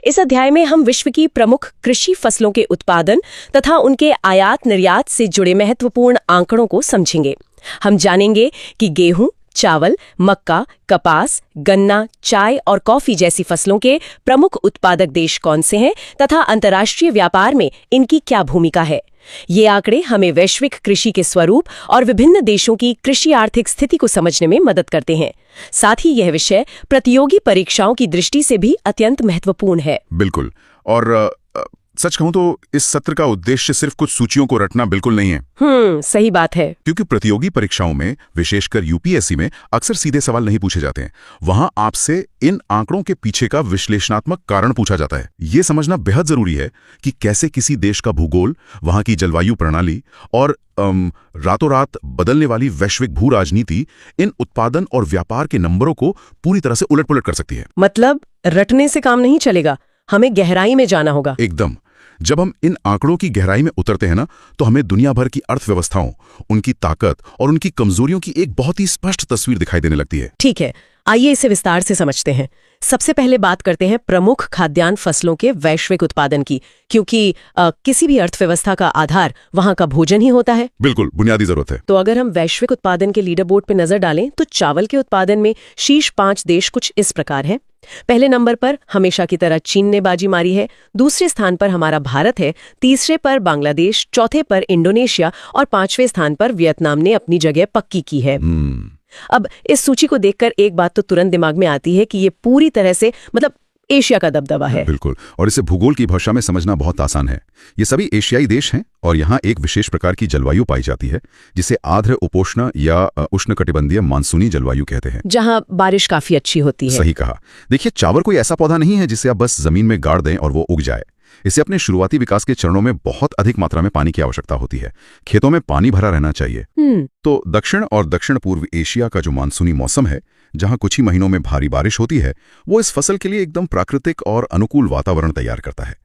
इस अध्याय में हम विश्व की प्रमुख कृषि फसलों के उत्पादन तथा उनके आयात निर्यात से जुड़े महत्वपूर्ण आंकड़ों को समझेंगे। हम जानेंगे कि गेहूं, चावल, मक्का, कपास, गन्ना, चाय और कॉफी जैसी फसलों के प्रमुख उत्पादक देश कौन से हैं तथा अंतर्राष्ट्रीय व्यापार में इनकी क्या भूमिका है। ये आंकड़े हमें वैश्विक कृषि के स्वरूप और विभिन्न देशों की कृषि आर्थिक स्थिति को समझने में मदद करते हैं। साथ ही यह विषय प्रतियोगी परीक्षाओं की दृष्टि से भी अत्यंत महत्वपूर्ण है। बिल्कुल। और सच कहूं तो इस सत्र का उद्देश्य सिर्फ कुछ सूचियों को रटना बिल्कुल नहीं है। सही बात है। क्योंकि प्रतियोगी परीक्षाओं में, विशेषकर यूपीएससी में, अक्सर सीधे सवाल नहीं पूछे जाते हैं। वहां आपसे इन आंकड़ों के पीछे का विश्लेषणात्मक कारण पूछा जाता है। ये समझना बेहद जरूरी है कि कैसे किसी देश का भूगोल, वहां की जलवायु प्रणाली और रातों रात बदलने वाली वैश्विक भू राजनीति इन उत्पादन और व्यापार के नंबरों को पूरी तरह से उलट-पुलट कर सकती है। मतलब रटने से काम नहीं चलेगा, हमें गहराई में जाना होगा। एकदम। जब हम इन आंकड़ों की गहराई में उतरते हैं ना, तो हमें दुनिया भर की अर्थव्यवस्थाओं, उनकी ताकत और उनकी कमजोरियों की एक बहुत ही स्पष्ट तस्वीर दिखाई देने लगती है। ठीक है, आइए इसे विस्तार से समझते हैं। सबसे पहले बात करते हैं प्रमुख खाद्यान्न फसलों के वैश्विक उत्पादन की, क्योंकि किसी भी अर्थव्यवस्था का आधार वहां का भोजन ही होता है। बिल्कुल, बुनियादी जरूरत है। तो अगर हम वैश्विक उत्पादन के लीडर बोर्ड पर नजर डालें तो चावल के उत्पादन में शीर्ष 5 देश कुछ इस प्रकार हैं। पहले नंबर पर हमेशा की तरह चीन ने बाजी मारी है, दूसरे स्थान पर हमारा भारत है, तीसरे पर बांग्लादेश, चौथे पर इंडोनेशिया और 5वें स्थान पर वियतनाम ने अपनी जगह पक्की की है। अब इस सूची को देखकर एक बात तो तुरंत दिमाग में आती है कि ये पूरी तरह से एशिया का दबदबा है। बिल्कुल, और इसे भूगोल की भाषा में समझना बहुत आसान है। ये सभी एशियाई देश हैं और यहाँ एक विशेष प्रकार की जलवायु पाई जाती है जिसे आर्द्र उपोष्ण या उष्णकटिबंधीय मानसूनी जलवायु कहते हैं, जहाँ बारिश काफी अच्छी होती है। सही कहा। देखिए, चावल कोई ऐसा पौधा नहीं है जिसे आप बस जमीन में गाड़ दें और वो उग जाए। इसे अपने शुरुआती विकास के चरणों में बहुत अधिक मात्रा में पानी की आवश्यकता होती है। खेतों में पानी भरा रहना चाहिए। तो दक्षिण और दक्षिण पूर्व एशिया का जो मानसूनी मौसम है, जहां कुछ ही महीनों में भारी बारिश होती है, वो इस फसल के लिए एकदम प्राकृतिक और अनुकूल वातावरण तैयार करता है।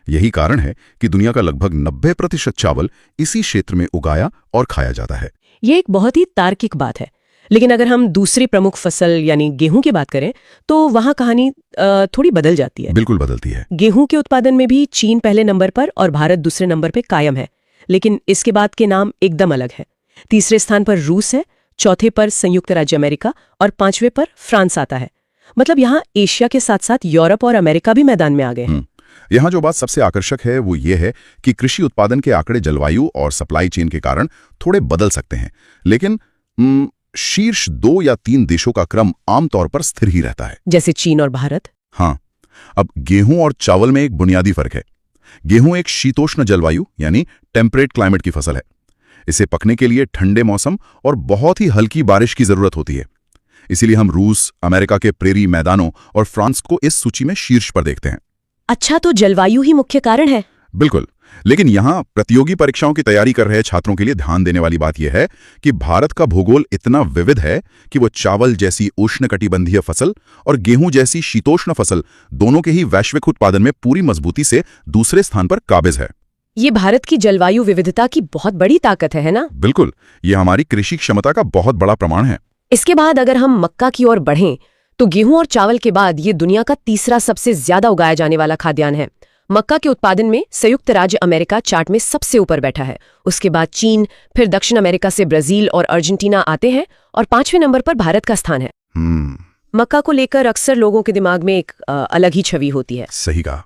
यही कारण है कि दुनिया का लगभग 90% चावल इसी क्षेत्र में उगाया और खाया जाता है। ये एक बहुत ही तार्किक बात है। लेकिन अगर हम दूसरी प्रमुख फसल यानी गेहूं की बात करें तो वहां कहानी थोड़ी बदल जाती है। बिल्कुल बदलती है। गेहूं के उत्पादन में भी चीन पहले नंबर पर और भारत दूसरे नंबर पर कायम है, लेकिन इसके बाद के नाम एकदम अलग है। तीसरे स्थान पर रूस है, चौथे पर संयुक्त राज्य अमेरिका और 5वें पर फ्रांस आता है। मतलब यहाँ एशिया के साथ साथ यूरोप और अमेरिका भी मैदान में आ गए हैं। यहाँ जो बात सबसे आकर्षक है वो ये है कि कृषि उत्पादन के आंकड़े जलवायु और सप्लाई चेन के कारण थोड़े बदल सकते हैं, लेकिन शीर्ष 2 या 3 देशों का क्रम आमतौर पर स्थिर ही रहता है, जैसे चीन और भारत। हाँ। अब गेहूं और चावल में एक बुनियादी फर्क है। गेहूं एक शीतोष्ण जलवायु यानी टेम्परेट क्लाइमेट की फसल है। इसे पकने के लिए ठंडे मौसम और बहुत ही हल्की बारिश की जरूरत होती है। इसीलिए हम रूस, अमेरिका के प्रेरी मैदानों और फ्रांस को इस सूची में शीर्ष पर देखते हैं। अच्छा, तो जलवायु ही मुख्य कारण है। बिल्कुल, लेकिन यहाँ प्रतियोगी परीक्षाओं की तैयारी कर रहे छात्रों के लिए ध्यान देने वाली बात यह है कि भारत का भूगोल इतना विविध है कि वो चावल जैसी उष्णकटिबंधीय फसल और गेहूं जैसी शीतोष्ण फसल दोनों के ही वैश्विक उत्पादन में पूरी मजबूती से दूसरे स्थान पर काबिज है। ये भारत की जलवायु विविधता की बहुत बड़ी ताकत है ना? बिल्कुल, ये हमारी कृषि क्षमता का बहुत बड़ा प्रमाण है। इसके बाद अगर हम मक्का की ओर बढ़ें तो गेहूं और चावल के बाद ये दुनिया का तीसरा सबसे ज्यादा उगाया जाने वाला खाद्यान्न है। मक्का के उत्पादन में संयुक्त राज्य अमेरिका चार्ट में सबसे ऊपर बैठा है। उसके बाद चीन, फिर दक्षिण अमेरिका से ब्राजील और अर्जेंटीना आते हैं और 5वें नंबर पर भारत का स्थान है। मक्का को लेकर अक्सर लोगों के दिमाग में एक अलग ही छवि होती है। सही कहा।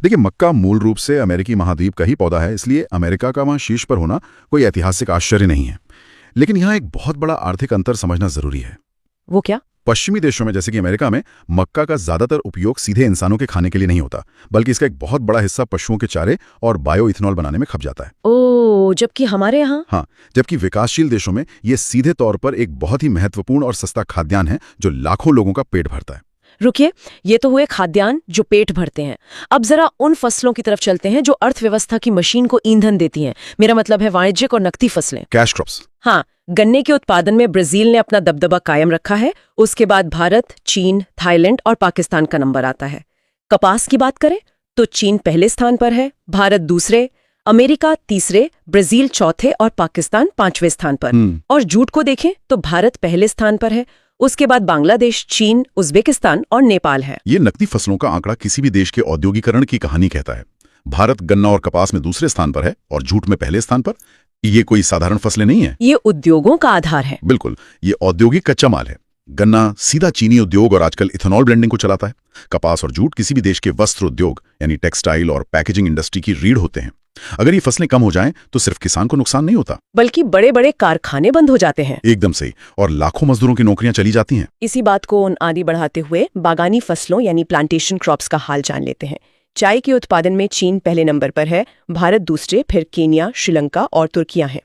देखिए, मक्का मूल रूप से अमेरिकी महाद्वीप का ही पौधा है, इसलिए अमेरिका का वहां शीर्ष पर होना कोई ऐतिहासिक आश्चर्य नहीं है। लेकिन यहाँ एक बहुत बड़ा आर्थिक अंतर समझना जरूरी है। वो क्या? पश्चिमी देशों में जैसे कि अमेरिका में मक्का का ज्यादातर उपयोग सीधे इंसानों के खाने के लिए नहीं होता, बल्कि इसका एक बहुत बड़ा हिस्सा पशुओं के चारे और बायो इथेनॉल बनाने में खप जाता है। ओह, जबकि हमारे यहाँ? हाँ, जबकि विकासशील देशों में ये सीधे तौर पर एक बहुत ही महत्वपूर्ण और सस्ता खाद्यान्न है जो लाखों लोगों का पेट भरता है। रुकिए, ये तो हुए खाद्यान्न जो पेट भरते हैं। अब जरा उन फसलों की तरफ चलते हैं जो अर्थव्यवस्था की मशीन को ईंधन देती हैं। मेरा मतलब है वाणिज्यिक और नकदी फसलें, कैश क्रॉप्स। हाँ, गन्ने के उत्पादन में ब्राजील ने अपना दबदबा कायम रखा है। उसके बाद भारत, चीन, थाईलैंड और पाकिस्तान का नंबर आता है। कपास की बात करें तो चीन पहले स्थान पर है, भारत दूसरे, अमेरिका तीसरे, ब्राजील चौथे और पाकिस्तान 5वें स्थान पर। और जूट को देखें तो भारत पहले स्थान पर है, उसके बाद बांग्लादेश, चीन, उज्बेकिस्तान और नेपाल है। ये नकदी फसलों का आंकड़ा किसी भी देश के औद्योगिकरण की कहानी कहता है। भारत गन्ना और कपास में दूसरे स्थान पर है और जूट में पहले स्थान पर। ये कोई साधारण फसलें नहीं है, ये उद्योगों का आधार है। बिल्कुल, ये औद्योगिक कच्चा माल है। गन्ना सीधा चीनी उद्योग और आजकल इथेनॉल ब्लेंडिंग को चलाता है। कपास और जूट किसी भी देश के वस्त्र उद्योग यानी टेक्सटाइल और पैकेजिंग इंडस्ट्री की रीढ़ होते हैं। अगर ये फसलें कम हो जाएं तो सिर्फ किसान को नुकसान नहीं होता, बल्कि बड़े बड़े कारखाने बंद हो जाते हैं। एकदम सही, और लाखों मजदूरों की नौकरियां चली जाती हैं। इसी बात को आगे बढ़ाते हुए बागानी फसलों यानी प्लांटेशन क्रॉप्स का हाल जान लेते हैं। चाय के उत्पादन में चीन पहले नंबर पर है, भारत दूसरे, फिर केन्या, श्रीलंका और तुर्किया है।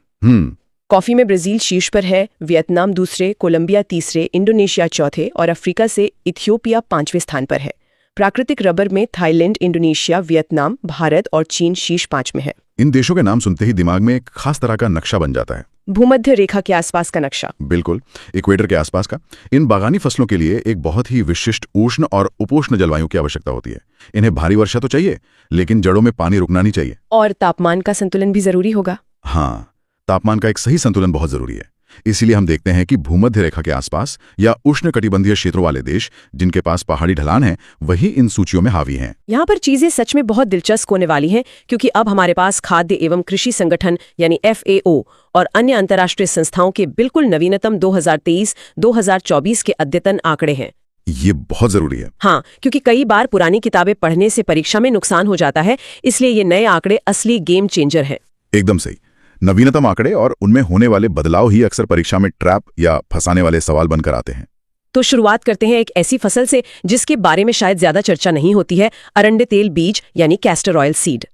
कॉफी में ब्राजील शीर्ष पर है, वियतनाम दूसरे, कोलंबिया तीसरे, इंडोनेशिया चौथे और अफ्रीका से इथियोपिया 5वें स्थान पर है। प्राकृतिक रबर में थाईलैंड, इंडोनेशिया, वियतनाम, भारत और चीन शीर्ष 5 में है। इन देशों के नाम सुनते ही दिमाग में एक खास तरह का नक्शा बन जाता है। भूमध्य रेखा के आसपास का नक्शा। बिल्कुल, इक्वेटर के आसपास का। इन बागानी फसलों के लिए एक बहुत ही विशिष्ट उष्ण और उपोष्ण जलवायु की आवश्यकता होती है। इन्हें भारी वर्षा तो चाहिए, लेकिन जड़ों में पानी रुकना नहीं चाहिए। और तापमान का संतुलन भी जरूरी होगा। हाँ, तापमान का एक सही संतुलन बहुत जरूरी है। इसीलिए हम देखते हैं कि भूमध्य रेखा के आसपास या उष्णकटिबंधीय क्षेत्रों वाले देश जिनके पास पहाड़ी ढलान है, वही इन सूचियों में हावी हैं। यहाँ पर चीजें सच में बहुत दिलचस्प होने वाली हैं, क्योंकि अब हमारे पास खाद्य एवं कृषि संगठन यानी FAO और अन्य अंतर्राष्ट्रीय संस्थाओं के बिल्कुल नवीनतम 2023-2024 के अद्यतन आंकड़े हैं। ये बहुत जरूरी है। हाँ, क्योंकि कई बार पुरानी किताबें पढ़ने से परीक्षा में नुकसान हो जाता है, इसलिए ये नए आंकड़े असली गेम चेंजर हैं। एकदम सही। नवीनतम आंकड़े और उनमें होने वाले बदलाव ही अक्सर परीक्षा में ट्रैप या फंसाने वाले सवाल बनकर आते हैं। तो शुरुआत करते हैं एक ऐसी फसल से जिसके बारे में शायद ज्यादा चर्चा नहीं होती है, अरंडी तेल बीज यानी कैस्टर ऑयल सीड।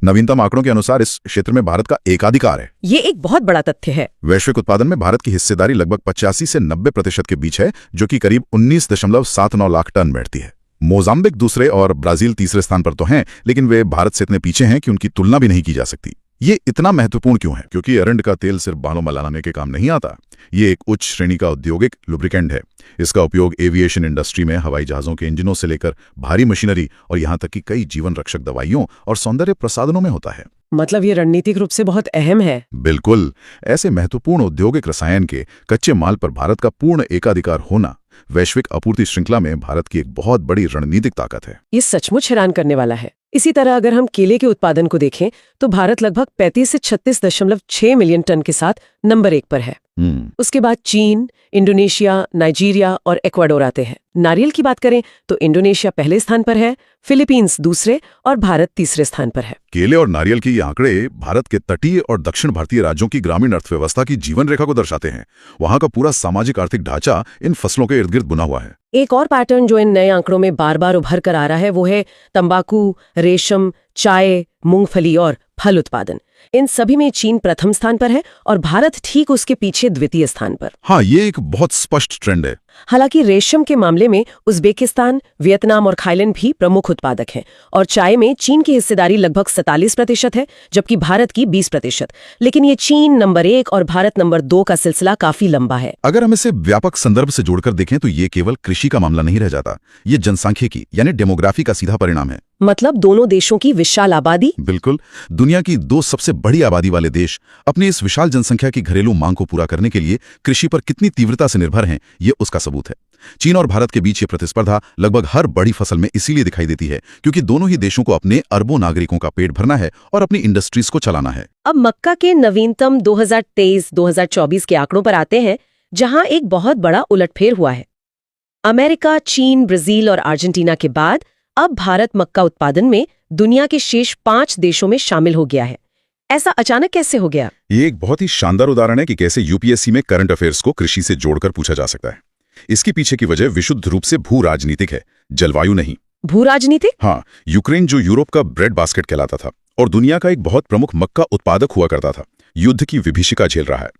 नवीनतम आंकड़ों के अनुसार इस क्षेत्र में भारत का एकाधिकार है। ये एक बहुत बड़ा तथ्य है। वैश्विक उत्पादन में भारत की हिस्सेदारी लगभग 85 से 90% के बीच है, जो कि करीब 19.79 लाख टन बैठती है। मोजाम्बिक दूसरे और ब्राजील तीसरे स्थान पर तो हैं, लेकिन वे भारत से इतने पीछे हैं कि उनकी तुलना भी नहीं की जा सकती। ये इतना महत्वपूर्ण क्यों है? क्योंकि अरंड का तेल सिर्फ बालों में लगाने के काम नहीं आता। ये एक उच्च श्रेणी का औद्योगिक लुब्रिकेंट है। इसका उपयोग एविएशन इंडस्ट्री में हवाई जहाजों के इंजनों से लेकर भारी मशीनरी और यहाँ तक कि कई जीवन रक्षक दवाइयों और सौंदर्य प्रसाधनों में होता है। मतलब ये रणनीतिक रूप से बहुत अहम है। बिल्कुल, ऐसे महत्वपूर्ण औद्योगिक रसायन के कच्चे माल पर भारत का पूर्ण एकाधिकार होना वैश्विक आपूर्ति श्रृंखला में भारत की एक बहुत बड़ी रणनीतिक ताकत है। ये सचमुच हैरान करने वाला है। इसी तरह अगर हम केले के उत्पादन को देखें तो भारत लगभग 35 से 36.6 मिलियन टन के साथ नंबर 1 पर है। उसके बाद चीन, इंडोनेशिया, नाइजीरिया और इक्वाडोर आते हैं। नारियल की बात करें तो इंडोनेशिया पहले स्थान पर है, फिलीपींस दूसरे और भारत तीसरे स्थान पर है। केले और नारियल के ये आंकड़े भारत के तटीय और दक्षिण भारतीय राज्यों की ग्रामीण अर्थव्यवस्था की जीवन रेखा को दर्शाते हैं। वहां का पूरा सामाजिक आर्थिक ढांचा इन फसलों के इर्द गिर्द बुना हुआ है। एक और पैटर्न जो इन नए आंकड़ों में बार बार उभर कर आ रहा है वो है तंबाकू, रेशम, चाय, मूंगफली और फल उत्पादन। इन सभी में चीन प्रथम स्थान पर है और भारत ठीक उसके पीछे द्वितीय स्थान पर। हाँ, ये एक बहुत स्पष्ट ट्रेंड है। हालांकि रेशम के मामले में उज्बेकिस्तान, वियतनाम और थाईलैंड भी प्रमुख उत्पादक हैं और चाय में चीन की हिस्सेदारी लगभग 47% है, जबकि भारत की 20%। लेकिन ये चीन नंबर 1 और भारत नंबर 2 का सिलसिला काफी लंबा है। अगर हम इसे व्यापक संदर्भ से जोड़कर देखें तो ये केवल कृषि का मामला नहीं रह जाता। ये जनसांख्यिकी यानी डेमोग्राफी का सीधा परिणाम है। मतलब दोनों देशों की विशाल आबादी। बिल्कुल, दुनिया की 2 सबसे बड़ी आबादी वाले देश अपनी इस विशाल जनसंख्या की घरेलू मांग को पूरा करने के लिए कृषि पर कितनी तीव्रता से निर्भर हैं, ये उसका सबूत है। चीन और भारत के बीच ये प्रतिस्पर्धा लगभग हर बड़ी फसल में इसीलिए दिखाई देती है क्योंकि दोनों ही देशों को अपने अरबों नागरिकों का पेट भरना है और अपनी इंडस्ट्रीज को चलाना है। अब मक्का के नवीनतम 2023-2024 के आंकड़ों पर आते हैं, जहां एक बहुत बड़ा उलटफेर हुआ है। अमेरिका, चीन, ब्राजील और अर्जेंटीना के बाद अब भारत मक्का उत्पादन में दुनिया के शेष 5 देशों में शामिल हो गया है। ऐसा अचानक कैसे हो गया? ये एक बहुत ही शानदार उदाहरण है कि कैसे यूपीएससी में करंट अफेयर्स को कृषि से जोड़कर पूछा जा सकता है। इसके पीछे की वजह विशुद्ध रूप से भू राजनीतिक है, जलवायु नहीं। भू राजनीतिक? हाँ, यूक्रेन जो यूरोप का ब्रेड बास्केट कहलाता था और दुनिया का एक बहुत प्रमुख मक्का उत्पादक हुआ करता था, युद्ध की विभीषिका झेल रहा है।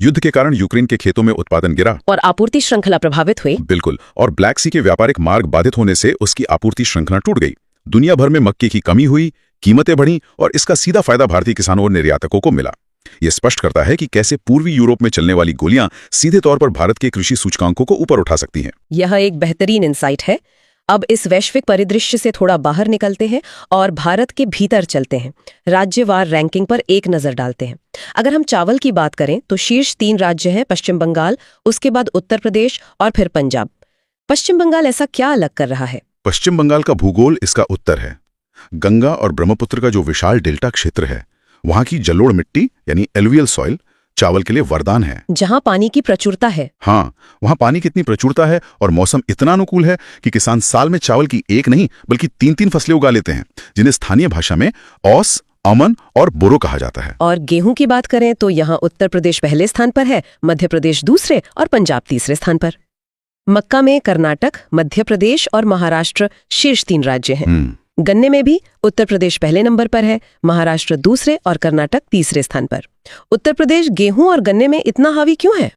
युद्ध के कारण यूक्रेन के खेतों में उत्पादन गिरा और आपूर्ति श्रृंखला प्रभावित हुई। बिल्कुल, और ब्लैक सी के व्यापारिक मार्ग बाधित होने से उसकी आपूर्ति श्रृंखला टूट गई। दुनिया भर में मक्के की कमी हुई, कीमतें बढ़ी और इसका सीधा फायदा भारतीय किसानों और निर्यातकों को मिला। यह स्पष्ट करता है कि कैसे पूर्वी यूरोप में चलने वाली गोलियां सीधे तौर पर भारत के कृषि सूचकांकों को ऊपर उठा सकती हैं। यह एक बेहतरीन इंसाइट है। अब इस वैश्विक परिदृश्य से थोड़ा बाहर निकलते हैं और भारत के भीतर चलते हैं। राज्यवार रैंकिंग पर एक नजर डालते हैं। अगर हम चावल की बात करें तो शीर्ष 3 राज्य हैं पश्चिम बंगाल, उसके बाद उत्तर प्रदेश और फिर पंजाब। पश्चिम बंगाल ऐसा क्या अलग कर रहा है? पश्चिम बंगाल का भूगोल इसका उत्तर है। गंगा और ब्रह्मपुत्र का जो विशाल डेल्टा क्षेत्र है, वहां की जलोढ़ मिट्टी यानी एलुवियल सॉइल चावल के लिए वरदान है। जहां पानी की प्रचुरता है। हाँ, वहां पानी कितनी प्रचुरता है और मौसम इतना अनुकूल है कि किसान साल में चावल की एक नहीं बल्कि 3-3 फसलें उगा लेते हैं, जिन्हें स्थानीय भाषा में औस, अमन और बोरो कहा जाता है। और गेहूं की बात करें तो यहाँ उत्तर प्रदेश पहले स्थान पर है, मध्य प्रदेश दूसरे और पंजाब तीसरे स्थान पर। मक्का में कर्नाटक, मध्य प्रदेश और महाराष्ट्र शीर्ष 3 राज्य हैं। गन्ने में भी उत्तर प्रदेश पहले नंबर पर है, महाराष्ट्र दूसरे और कर्नाटक तीसरे स्थान पर। उत्तर प्रदेश गेहूं और गन्ने में इतना हावी क्यों है?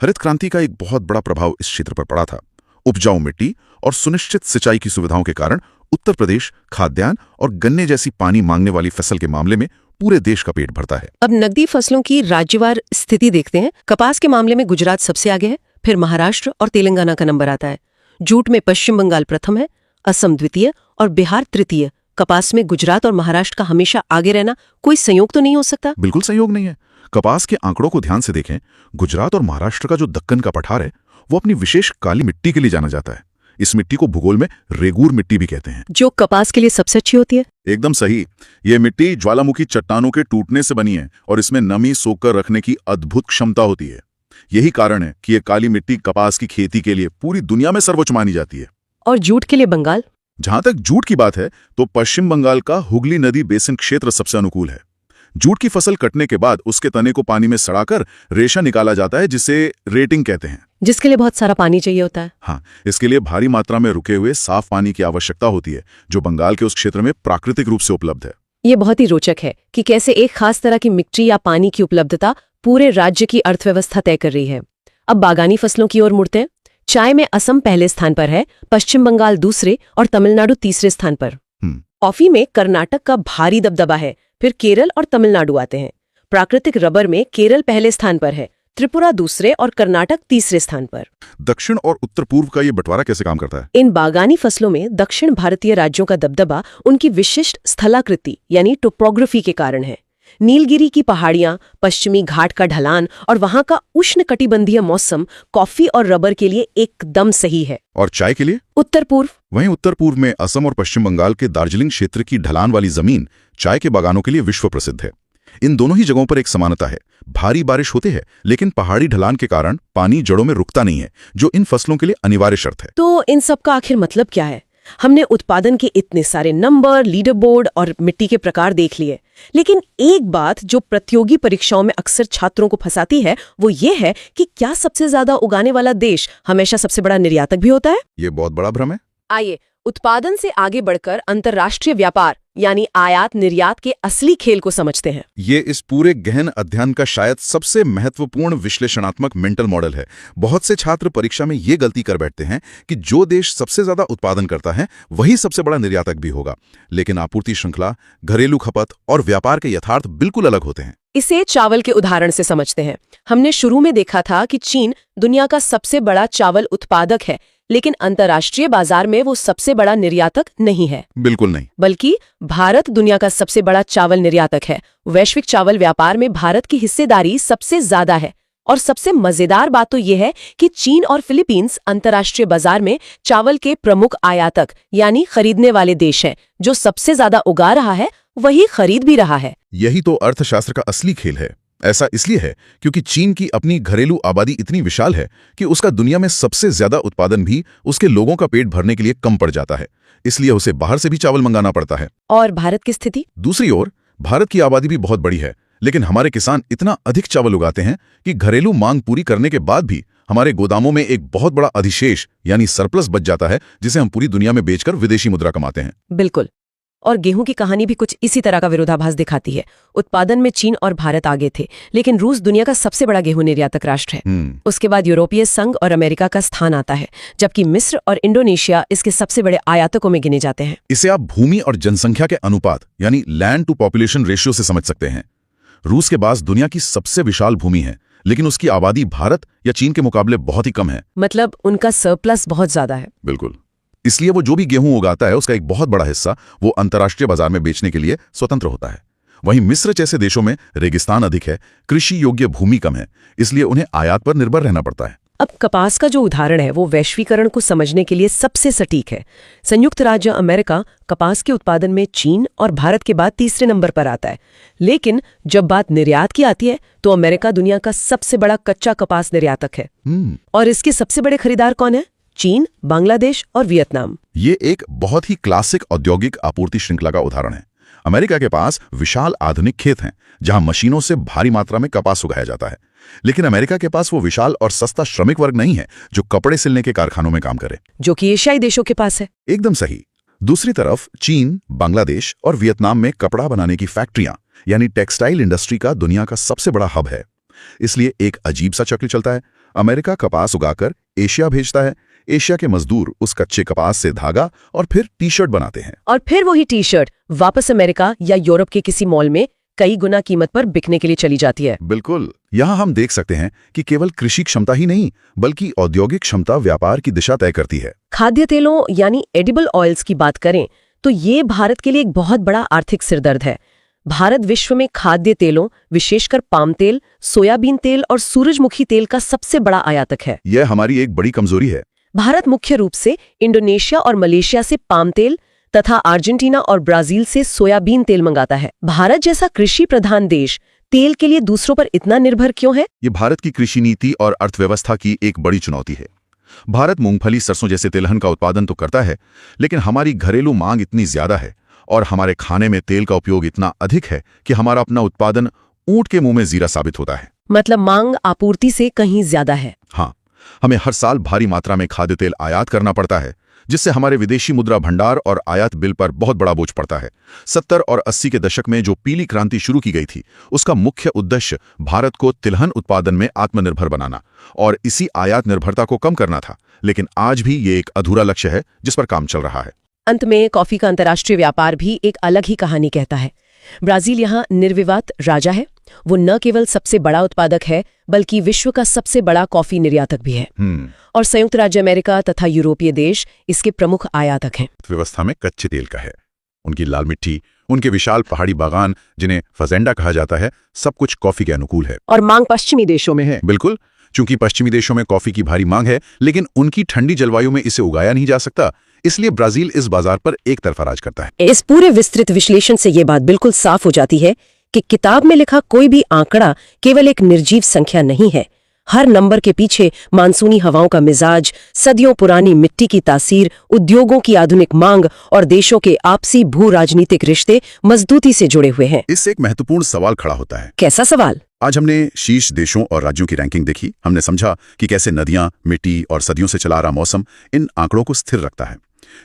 हरित क्रांति का एक बहुत बड़ा प्रभाव इस क्षेत्र पर पड़ा था। उपजाऊ मिट्टी और सुनिश्चित सिंचाई की सुविधाओं के कारण उत्तर प्रदेश खाद्यान्न और गन्ने जैसी पानी मांगने वाली फसल के मामले में पूरे देश का पेट भरता है। अब नकदी फसलों की राज्यवार स्थिति देखते हैं। कपास के मामले में गुजरात सबसे आगे है, फिर महाराष्ट्र और तेलंगाना का नंबर आता है। जूट में पश्चिम बंगाल प्रथम है, असम द्वितीय और बिहार तृतीय। कपास में गुजरात और महाराष्ट्र का हमेशा आगे रहना कोई संयोग तो नहीं हो सकता? बिल्कुल संयोग नहीं है। कपास के आंकड़ों को ध्यान से देखें, गुजरात और महाराष्ट्र का जो दक्कन का पठार है वो अपनी विशेष काली मिट्टी के लिए जाना जाता है। इस मिट्टी को भूगोल में रेगूर मिट्टी भी कहते हैं, जो कपास के लिए सबसे अच्छी होती है। एकदम सही। ये मिट्टी ज्वालामुखी चट्टानों के टूटने से बनी है और इसमें नमी सोखकर रखने की अद्भुत क्षमता होती है। यही कारण है कि ये काली मिट्टी कपास की खेती के लिए पूरी दुनिया में सर्वोच्च मानी जाती है। और जूट के लिए बंगाल? जहां तक जूट की बात है तो पश्चिम बंगाल का हुगली नदी बेसिन क्षेत्र सबसे अनुकूल है। जूट की फसल कटने के बाद उसके तने को पानी में सड़ाकर रेशा निकाला जाता है, जिसे रेटिंग कहते हैं, जिसके लिए बहुत सारा पानी चाहिए होता है। हाँ, इसके लिए भारी मात्रा में रुके हुए साफ पानी की आवश्यकता होती है, जो बंगाल के उस क्षेत्र में प्राकृतिक रूप से उपलब्ध है। ये बहुत ही रोचक है कि कैसे एक खास तरह की मिट्टी या पानी की उपलब्धता पूरे राज्य की अर्थव्यवस्था तय कर रही है। अब बागानी फसलों की ओर मुड़ते हैं। चाय में असम पहले स्थान पर है, पश्चिम बंगाल दूसरे और तमिलनाडु तीसरे स्थान पर। कॉफी में कर्नाटक का भारी दबदबा है, फिर केरल और तमिलनाडु आते हैं। प्राकृतिक रबर में केरल पहले स्थान पर है, त्रिपुरा दूसरे और कर्नाटक तीसरे स्थान पर। दक्षिण और उत्तर पूर्व का ये बंटवारा कैसे काम करता है? इन बागानी फसलों में दक्षिण भारतीय राज्यों का दबदबा उनकी विशिष्ट स्थलाकृति यानी टोपोग्राफी के कारण है। नीलगिरी की पहाड़ियां, पश्चिमी घाट का ढलान और वहां का उष्णकटिबंधीय मौसम कॉफी और रबर के लिए एकदम सही है। और चाय के लिए? उत्तर पूर्व? वहीं उत्तर पूर्व में असम और पश्चिम बंगाल के दार्जिलिंग क्षेत्र की ढलान वाली जमीन चाय के बागानों के लिए विश्व प्रसिद्ध है। इन दोनों ही जगहों पर एक समानता है, भारी बारिश होती है लेकिन पहाड़ी ढलान के कारण पानी जड़ों में रुकता नहीं है, जो इन फसलों के लिए अनिवार्य शर्त है। तो इन सब का आखिर मतलब क्या है? हमने उत्पादन के इतने सारे नंबर, लीडर बोर्ड और मिट्टी के प्रकार देख लिए, लेकिन एक बात जो प्रतियोगी परीक्षाओं में अक्सर छात्रों को फंसाती है वो ये है कि क्या सबसे ज्यादा उगाने वाला देश हमेशा सबसे बड़ा निर्यातक भी होता है? ये बहुत बड़ा भ्रम है। आइए उत्पादन से आगे बढ़कर अंतर्राष्ट्रीय व्यापार यानी आयात निर्यात के असली खेल को समझते हैं। ये इस पूरे गहन अध्ययन का शायद सबसे महत्वपूर्ण विश्लेषणात्मक मेंटल मॉडल है। बहुत से छात्र परीक्षा में ये गलती कर बैठते हैं कि जो देश सबसे ज्यादा उत्पादन करता है वही सबसे बड़ा निर्यातक भी होगा, लेकिन आपूर्ति श्रृंखला, घरेलू खपत और व्यापार के यथार्थ बिल्कुल अलग होते हैं। इसे चावल के उदाहरण से समझते हैं। हमने शुरू में देखा था कि चीन दुनिया का सबसे बड़ा चावल उत्पादक है, लेकिन अंतर्राष्ट्रीय बाजार में वो सबसे बड़ा निर्यातक नहीं है। बिल्कुल नहीं, बल्कि भारत दुनिया का सबसे बड़ा चावल निर्यातक है। वैश्विक चावल व्यापार में भारत की हिस्सेदारी सबसे ज्यादा है। और सबसे मजेदार बात तो यह है कि चीन और फिलीपींस अंतर्राष्ट्रीय बाजार में चावल के प्रमुख आयातक यानी खरीदने वाले देश हैं। जो सबसे ज्यादा उगा रहा है वही खरीद भी रहा है। यही तो अर्थशास्त्र का असली खेल है। ऐसा इसलिए है क्योंकि चीन की अपनी घरेलू आबादी इतनी विशाल है कि उसका दुनिया में सबसे ज्यादा उत्पादन भी उसके लोगों का पेट भरने के लिए कम पड़ जाता है, इसलिए उसे बाहर से भी चावल मंगाना पड़ता है। और भारत की स्थिति? दूसरी ओर भारत की आबादी भी बहुत बड़ी है, लेकिन हमारे किसान इतना अधिक चावल उगाते हैं कि घरेलू मांग पूरी करने के बाद भी हमारे गोदामों में एक बहुत बड़ा अधिशेष यानी सरप्लस बच जाता है, जिसे हम पूरी दुनिया में बेचकर विदेशी मुद्रा कमाते हैं। बिल्कुल। और गेहूं की कहानी भी कुछ इसी तरह का विरोधाभास दिखाती है। उत्पादन में चीन और भारत आगे थे, लेकिन रूस दुनिया का सबसे बड़ा गेहूं निर्यातक राष्ट्र है। उसके बाद यूरोपीय संघ और अमेरिका का स्थान आता है, जबकि मिस्र और इंडोनेशिया इसके सबसे बड़े आयातकों में गिने जाते हैं। इसे आप भूमि और जनसंख्या के अनुपात यानी लैंड टू पॉपुलेशन रेशियो से समझ सकते हैं। रूस के पास दुनिया की सबसे विशाल भूमि है, लेकिन उसकी आबादी भारत या चीन के मुकाबले बहुत ही कम है। मतलब उनका सरप्लस बहुत ज्यादा है। बिल्कुल। इसलिए वो जो भी गेहूं उगाता है उसका एक बहुत बड़ा हिस्सा वो अंतर्राष्ट्रीय बाजार में बेचने के लिए स्वतंत्र होता है। वहीं मिस्र जैसे देशों में रेगिस्तान अधिक है, कृषि योग्य भूमि कम है, इसलिए उन्हें आयात पर निर्भर रहना पड़ता है। अब कपास का जो उदाहरण है वो वैश्वीकरण को समझने के लिए सबसे सटीक है। संयुक्त राज्य अमेरिका कपास के उत्पादन में चीन और भारत के बाद तीसरे नंबर पर आता है। लेकिन जब बात निर्यात की आती है तो अमेरिका दुनिया का सबसे बड़ा कच्चा कपास निर्यातक है। और इसके सबसे बड़े खरीदार कौन है? चीन, बांग्लादेश और वियतनाम। ये एक बहुत ही क्लासिक औद्योगिक आपूर्ति श्रृंखला का उदाहरण है। अमेरिका के पास विशाल आधुनिक खेत हैं जहां मशीनों से भारी मात्रा में कपास उगाया जाता है, लेकिन अमेरिका के पास वो विशाल और सस्ता श्रमिक वर्ग नहीं है जो कपड़े सिलने के कारखानों में काम करे, जो कि एशियाई देशों के पास है। एकदम सही। दूसरी तरफ चीन, बांग्लादेश और वियतनाम में कपड़ा बनाने की फैक्ट्रियां यानी टेक्सटाइल इंडस्ट्री का दुनिया का सबसे बड़ा हब है। इसलिए एक अजीब सा चक्र चलता है। अमेरिका कपास उगाकर एशिया भेजता है, एशिया के मजदूर उस कच्चे कपास से धागा और फिर टी शर्ट बनाते हैं, और फिर वही टी शर्ट वापस अमेरिका या यूरोप के किसी मॉल में कई गुना कीमत पर बिकने के लिए चली जाती है। बिल्कुल। यहाँ हम देख सकते हैं कि केवल कृषि क्षमता ही नहीं बल्कि औद्योगिक क्षमता व्यापार की दिशा तय करती है। खाद्य तेलों यानी एडिबल ऑयल्स की बात करें तो ये भारत के लिए एक बहुत बड़ा आर्थिक सिरदर्द है। भारत विश्व में खाद्य तेलों, विशेषकर पाम तेल, सोयाबीन तेल और सूरजमुखी तेल का सबसे बड़ा आयातक है। यह हमारी एक बड़ी कमजोरी है। भारत मुख्य रूप से इंडोनेशिया और मलेशिया से पाम तेल तथा अर्जेंटीना और ब्राजील से सोयाबीन तेल मंगाता है। भारत जैसा कृषि प्रधान देश तेल के लिए दूसरों पर इतना निर्भर क्यों है? ये भारत की कृषि नीति और अर्थव्यवस्था की एक बड़ी चुनौती है। भारत मूंगफली, सरसों जैसे तिलहन का उत्पादन तो करता है, लेकिन हमारी घरेलू मांग इतनी ज्यादा है और हमारे खाने में तेल का उपयोग इतना अधिक है कि हमारा अपना उत्पादन ऊंट के मुंह में जीरा साबित होता है। मतलब मांग आपूर्ति से कहीं ज्यादा है। हाँ, हमें हर साल भारी मात्रा में खाद्य तेल आयात करना पड़ता है, जिससे हमारे विदेशी मुद्रा भंडार और आयात बिल पर बहुत बड़ा बोझ पड़ता है। 70 और 80 के दशक में जो पीली क्रांति शुरू की गई थी, उसका मुख्य उद्देश्य भारत को तिलहन उत्पादन में आत्मनिर्भर बनाना और इसी आयात निर्भरता को कम करना था। लेकिन आज भी ये एक अधूरा लक्ष्य है जिस पर काम चल रहा है। अंत में कॉफी का अंतर्राष्ट्रीय व्यापार भी एक अलग ही कहानी कहता है। ब्राजील यहाँ निर्विवाद राजा है। वो न केवल सबसे बड़ा उत्पादक है बल्कि विश्व का सबसे बड़ा कॉफी निर्यातक भी है। और संयुक्त राज्य अमेरिका तथा यूरोपीय देश इसके प्रमुख आयातक हैं। व्यवस्था में कच्चे तेल का है। उनकी लाल मिट्टी, उनके विशाल पहाड़ी बागान जिन्हें फजेंडा कहा जाता है, सब कुछ कॉफी के अनुकूल है। और मांग पश्चिमी देशों में है। बिल्कुल, चूंकि पश्चिमी देशों में कॉफी की भारी मांग है, लेकिन उनकी ठंडी जलवायु में इसे उगाया नहीं जा सकता, इसलिए ब्राजील इस बाजार पर एक तरफा राज करता है। इस पूरे विस्तृत विश्लेषण से ये बात बिल्कुल साफ हो जाती है कि किताब में लिखा कोई भी आंकड़ा केवल एक निर्जीव संख्या नहीं है। हर नंबर के पीछे मानसूनी हवाओं का मिजाज, सदियों पुरानी मिट्टी की तासीर, उद्योगों की आधुनिक मांग और देशों के आपसी भू राजनीतिक रिश्ते मजबूती से जुड़े हुए हैं। इससे एक महत्वपूर्ण सवाल खड़ा होता है। कैसा सवाल? आज हमने शीर्ष देशों और राज्यों की रैंकिंग देखी। हमने समझा कि कैसे नदियां, मिट्टी और सदियों से चला रहा मौसम इन आंकड़ों को स्थिर रखता है।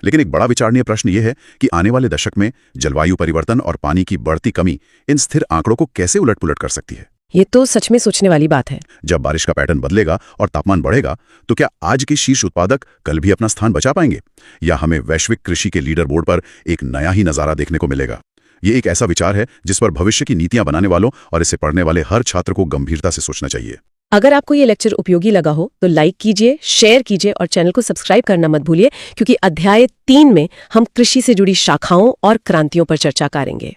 लेकिन एक बड़ा विचारणीय प्रश्न यह है कि आने वाले दशक में जलवायु परिवर्तन और पानी की बढ़ती कमी इन स्थिर आंकड़ों को कैसे उलट-पुलट कर सकती है। ये तो सच में सोचने वाली बात है। जब बारिश का पैटर्न बदलेगा और तापमान बढ़ेगा, तो क्या आज के शीर्ष उत्पादक कल भी अपना स्थान बचा पाएंगे, या हमें वैश्विक कृषि के लीडर बोर्ड पर एक नया ही नजारा देखने को मिलेगा? ये एक ऐसा विचार है जिस पर भविष्य की नीतियां बनाने वालों और इसे पढ़ने वाले हर छात्र को गंभीरता से सोचना चाहिए। अगर आपको ये लेक्चर उपयोगी लगा हो तो लाइक कीजिए, शेयर कीजिए और चैनल को सब्सक्राइब करना मत भूलिए, क्योंकि अध्याय 3 में हम कृषि से जुड़ी शाखाओं और क्रांतियों पर चर्चा करेंगे।